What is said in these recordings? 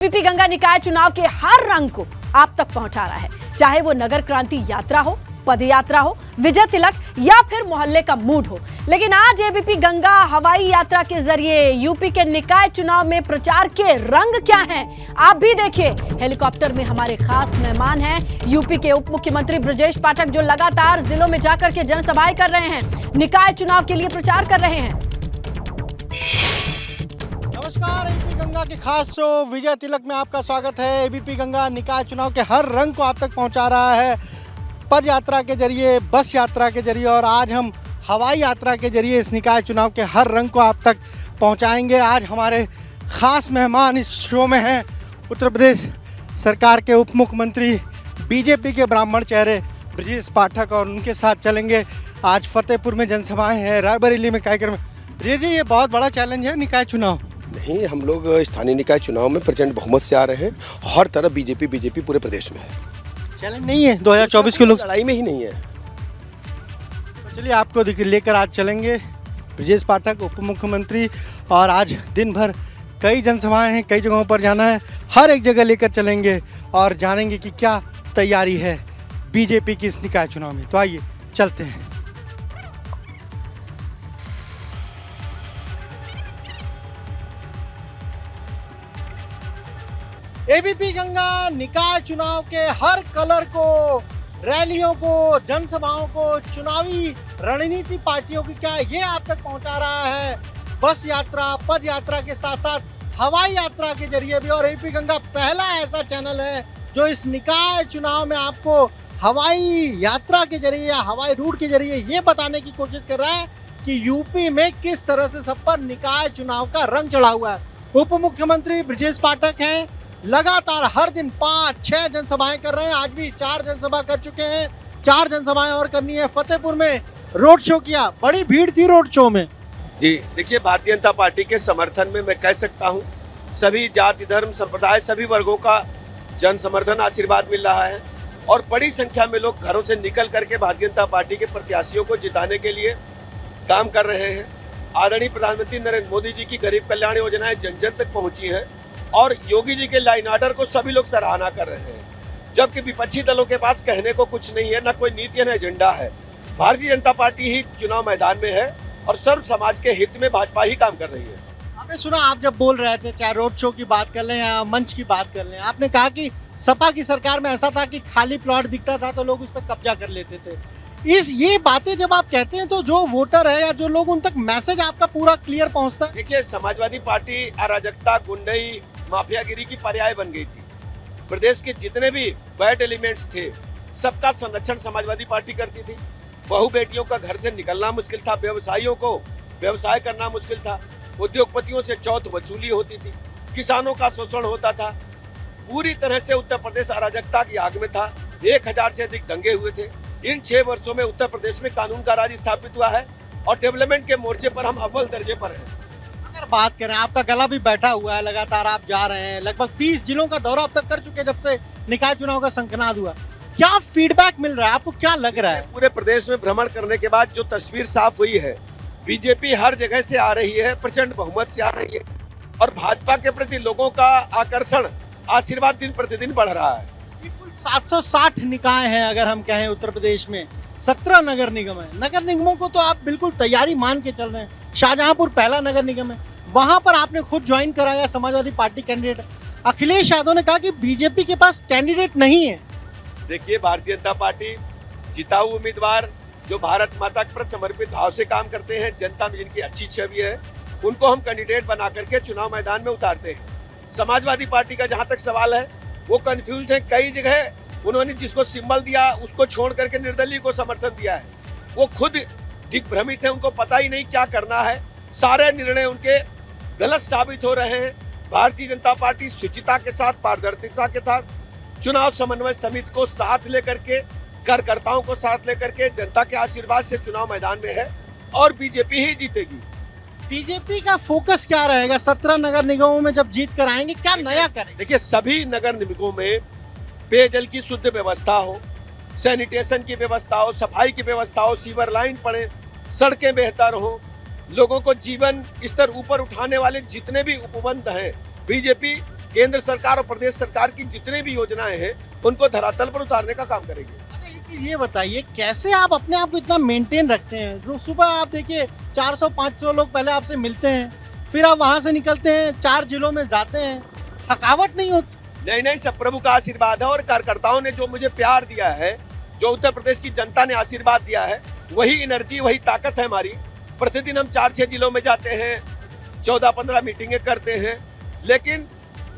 UP Ganga निकाय चुनाव के हर रंग को आप तक पहुंचा रहा है, चाहे वो नगर क्रांति यात्रा हो, पद यात्रा हो, विजय तिलक या फिर मोहल्ले का मूड हो। लेकिन आज एबीपी गंगा हवाई यात्रा के जरिए यूपी के निकाय चुनाव में प्रचार के रंग क्या हैं, आप भी देखिए। हेलीकॉप्टर में हमारे खास मेहमान हैं यूपी के उप मुख्यमंत्री ब्रजेश पाठक, जो लगातार जिलों में जाकर के जनसभाएं कर रहे हैं, निकाय चुनाव के लिए प्रचार कर रहे हैं। नमस्कार, एबीपी गंगा के खास शो विजय तिलक में आपका स्वागत है। एबीपी गंगा निकाय चुनाव के हर रंग को आप तक पहुंचा रहा है, पद यात्रा के जरिए, बस यात्रा के जरिए, और आज हम हवाई यात्रा के जरिए इस निकाय चुनाव के हर रंग को आप तक पहुंचाएंगे। आज हमारे खास मेहमान इस शो में हैं उत्तर प्रदेश सरकार के उप मुख्यमंत्री, बीजेपी के ब्राह्मण चेहरे ब्रजेश पाठक, और उनके साथ चलेंगे। आज फतेहपुर में जनसभाएं हैं, रायबरेली में कार्यक्रम है। जी, ये बहुत बड़ा चैलेंज है निकाय चुनाव। नहीं, हम लोग स्थानीय निकाय चुनाव में प्रचंड बहुमत से आ रहे हैं। हर तरफ बीजेपी पूरे प्रदेश में है। चैलेंज नहीं है 2024 के लोग लड़ाई में ही नहीं है। तो चलिए आपको लेकर आज चलेंगे ब्रजेश पाठक, उप मुख्यमंत्री, और आज दिन भर कई जनसभाएं हैं, कई जगहों पर जाना है। हर एक जगह लेकर चलेंगे और जानेंगे कि क्या तैयारी है बीजेपी की इस निकाय चुनाव में। तो आइए चलते हैं। एबीपी गंगा निकाय चुनाव के हर कलर को, रैलियों को, जनसभाओं को, चुनावी रणनीति पार्टियों की क्या ये आप तक पहुंचा रहा है, बस यात्रा, पद यात्रा के साथ साथ हवाई यात्रा के जरिए भी। और एबीपी गंगा पहला ऐसा चैनल है जो इस निकाय चुनाव में आपको हवाई यात्रा के जरिए या हवाई रूट के जरिए ये बताने की कोशिश कर रहा है कि यूपी में किस तरह से सब पर निकाय चुनाव का रंग चढ़ा हुआ है। उप मुख्यमंत्री ब्रजेश पाठक हैं, लगातार हर दिन 5-6 जनसभाएं कर रहे हैं। आज भी 4 जनसभा कर चुके हैं, 4 जनसभाएं और करनी है। फतेहपुर में रोड शो किया, बड़ी भीड़ थी रोड शो में। जी देखिए, भारतीय जनता पार्टी के समर्थन में मैं कह सकता हूँ सभी जाति, धर्म, संप्रदाय, सभी वर्गों का जन समर्थन, आशीर्वाद मिल रहा है। और बड़ी संख्या में लोग घरों से निकल करके भारतीय जनता पार्टी के प्रत्याशियों को जिताने के लिए काम कर रहे हैं। आदरणीय प्रधानमंत्री नरेंद्र मोदी जी की गरीब कल्याण योजनाएं जन जन तक पहुंची हैं और योगी जी के लाइन आर्डर को सभी लोग सराहना कर रहे हैं। जबकि विपक्षी दलों के पास कहने को कुछ नहीं है, न कोई नीति है, न एजेंडा है। भारतीय जनता पार्टी ही चुनाव मैदान में है और सर्व समाज के हित में भाजपा ही काम कर रही है। आपने सुना, आप जब बोल रहे थे, चाहे रोड शो की बात कर लें या मंच की बात कर लें, आपने कहा कि सपा की सरकार में ऐसा था कि खाली प्लॉट दिखता था तो लोग उस पर कब्जा कर लेते थे। ये बातें जब आप कहते हैं तो जो वोटर है या जो लोग, उन तक मैसेज आपका पूरा क्लियर पहुंचता है? देखिए, समाजवादी पार्टी अराजकता, गुंडई, माफियागिरी की पर्याय बन गई थी। प्रदेश के जितने भी बैड एलिमेंट्स थे, सबका संरक्षण समाजवादी पार्टी करती थी। बहू बेटियों का घर से निकलना मुश्किल था, व्यवसायियों को व्यवसाय करना मुश्किल था, उद्योगपतियों से चौथ वसूली होती थी, किसानों का शोषण होता था। पूरी तरह से उत्तर प्रदेश अराजकता की आग में था। 1000 से अधिक दंगे हुए थे। इन 6 वर्षों में उत्तर प्रदेश में कानून का राज स्थापित हुआ है और डेवलपमेंट के मोर्चे पर हम अव्वल दर्जे पर हैं। अगर बात करें, आपका गला भी बैठा हुआ है, लगातार आप जा रहे हैं, लगभग 20 जिलों का दौरा अब तक कर चुके हैं जब से निकाय चुनाव का शंखनाद हुआ। क्या फीडबैक मिल रहा है आपको, क्या लग रहा है? पूरे प्रदेश में भ्रमण करने के बाद जो तस्वीर साफ हुई है, बीजेपी हर जगह से आ रही है, प्रचंड बहुमत से आ रही है और भाजपा के प्रति लोगों का आकर्षण, आशीर्वाद दिन प्रतिदिन बढ़ रहा है। कुल 760 निकाय हैं अगर हम कहें उत्तर प्रदेश में, 17 नगर निगम है। नगर निगमों को तो आप बिल्कुल तैयारी मान के चल रहे हैं। शाहजहांपुर पहला नगर निगम है, वहां पर आपने खुद ज्वाइन कराया समाजवादी पार्टी कैंडिडेट। अखिलेश यादव ने कहा कि बीजेपी के पास कैंडिडेट नहीं है। देखिए, भारतीय जनता पार्टी जिताऊ उम्मीदवार जो भारत माता के प्रति समर्पित भाव से काम करते हैं, जनता में जिनकी अच्छी छवि है, उनको हम कैंडिडेट बना करके चुनाव मैदान में उतारते हैं। समाजवादी पार्टी का जहां तक सवाल है, वो कंफ्यूज है। कई जगह उन्होंने जिसको सिंबल दिया उसको छोड़ करके निर्दलीय को समर्थन दिया है। वो खुद दिग्भ्रमित है, उनको पता ही नहीं क्या करना है। सारे निर्णय उनके गलत साबित हो रहे हैं। भारतीय जनता पार्टी शुचिता के साथ, पारदर्शिता के साथ चुनाव समन्वय समिति को साथ लेकर के, कार्यकर्ताओं को साथ लेकर के, जनता के आशीर्वाद से चुनाव मैदान में है और बीजेपी ही जीतेगी। बीजेपी का फोकस क्या रहेगा 17 नगर निगमों में जब जीत कर आएंगे, क्या नया करेंगे? देखिए, सभी नगर निगमों में पेयजल की शुद्ध व्यवस्था हो, सैनिटेशन की व्यवस्था हो, सफाई की व्यवस्था हो, सीवर लाइन पड़े, सड़कें बेहतर हो, लोगों को जीवन स्तर ऊपर उठाने वाले जितने भी उपबंध हैं, बीजेपी केंद्र सरकार और प्रदेश सरकार की जितनी भी योजनाएं हैं उनको धरातल पर उतारने का काम करेंगे। अच्छा, एक चीज ये बताइए, कैसे आप अपने आप को इतना मेंटेन रखते हैं? रोज सुबह आप देखिए 400-500 लोग पहले आपसे मिलते हैं, फिर आप वहां से निकलते हैं, 4 जिलों में जाते हैं, थकावट नहीं होती? नहीं, सब प्रभु का आशीर्वाद है और कार्यकर्ताओं ने जो मुझे प्यार दिया है, जो उत्तर प्रदेश की जनता ने आशीर्वाद दिया है, वही एनर्जी, वही ताकत है हमारी। प्रतिदिन हम 4-6 जिलों में जाते हैं, 14-15 मीटिंगें करते हैं, लेकिन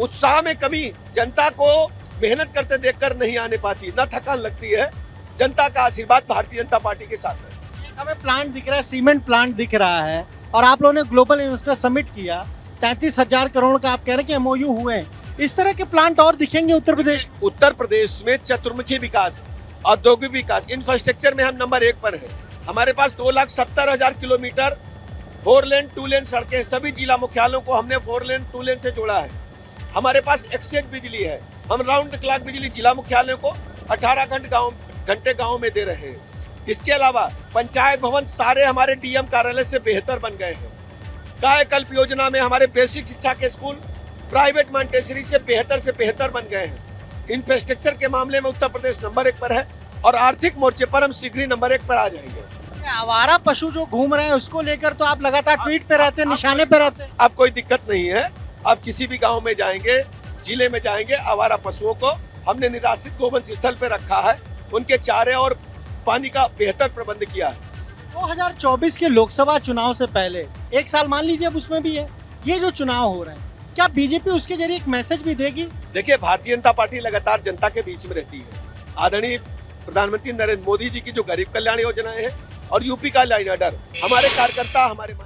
उत्साह में कमी जनता को मेहनत करते देखकर नहीं आने पाती, न थकान लगती है। जनता का आशीर्वाद भारतीय जनता पार्टी के साथ है। एक हमें प्लांट दिख रहा है, सीमेंट प्लांट दिख रहा है, और आप लोगों ने ग्लोबल इन्वेस्टर समिट किया, 33,000 करोड़ का आप कह रहे हैं कि MOU हुए हैं। इस तरह के प्लांट और दिखेंगे उत्तर प्रदेश? उत्तर प्रदेश में चतुर्मुखी विकास, औद्योगिक विकास, इंफ्रास्ट्रक्चर में हम नंबर 1 पर हैं। हमारे पास 2,70,000 किलोमीटर 4 लेन 2 लेन सड़कें, सभी जिला मुख्यालयों को हमने 4 लेन 2 लेन से जोड़ा है। हमारे पास एक्सचेंज बिजली है, हम राउंड द क्लॉक बिजली जिला मुख्यालयों को 18 घंटे गाँव में दे रहे हैं। इसके अलावा पंचायत भवन सारे हमारे DM कार्यालय से बेहतर बन गए हैं। कायाकल्प योजना में हमारे बेसिक शिक्षा के स्कूल प्राइवेट मॉन्टेसरी से बेहतर बन गए हैं। इंफ्रास्ट्रक्चर के मामले में उत्तर प्रदेश नंबर 1 पर है और आर्थिक मोर्चे पर हम शीघ्र ही नंबर 1 पर आ जाएंगे। आवारा पशु जो घूम रहे हैं उसको लेकर तो आप लगातार ट्वीट पे रहते हैं, निशाने पे रहते हैं। अब कोई दिक्कत नहीं है। अब किसी भी गांव में जाएंगे, जिले में जाएंगे, आवारा पशुओं को हमने निराश्रित गोवंश स्थल पे रखा है, उनके चारे और पानी का बेहतर प्रबंध किया है। 2024 के लोकसभा चुनाव से पहले एक साल मान लीजिए, अब उसमें भी है, ये जो चुनाव हो रहे हैं, क्या बीजेपी उसके जरिए एक मैसेज भी देगी? देखिए, भारतीय जनता पार्टी लगातार जनता के बीच में रहती है। आदरणीय प्रधानमंत्री नरेंद्र मोदी जी की जो गरीब कल्याण योजनाएं हैं और यूपी का लाइन ऑर्डर, हमारे कार्यकर्ता हमारे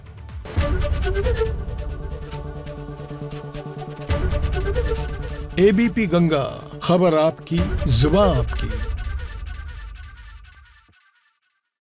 ABP गंगा, खबर आपकी, जुबान आपकी।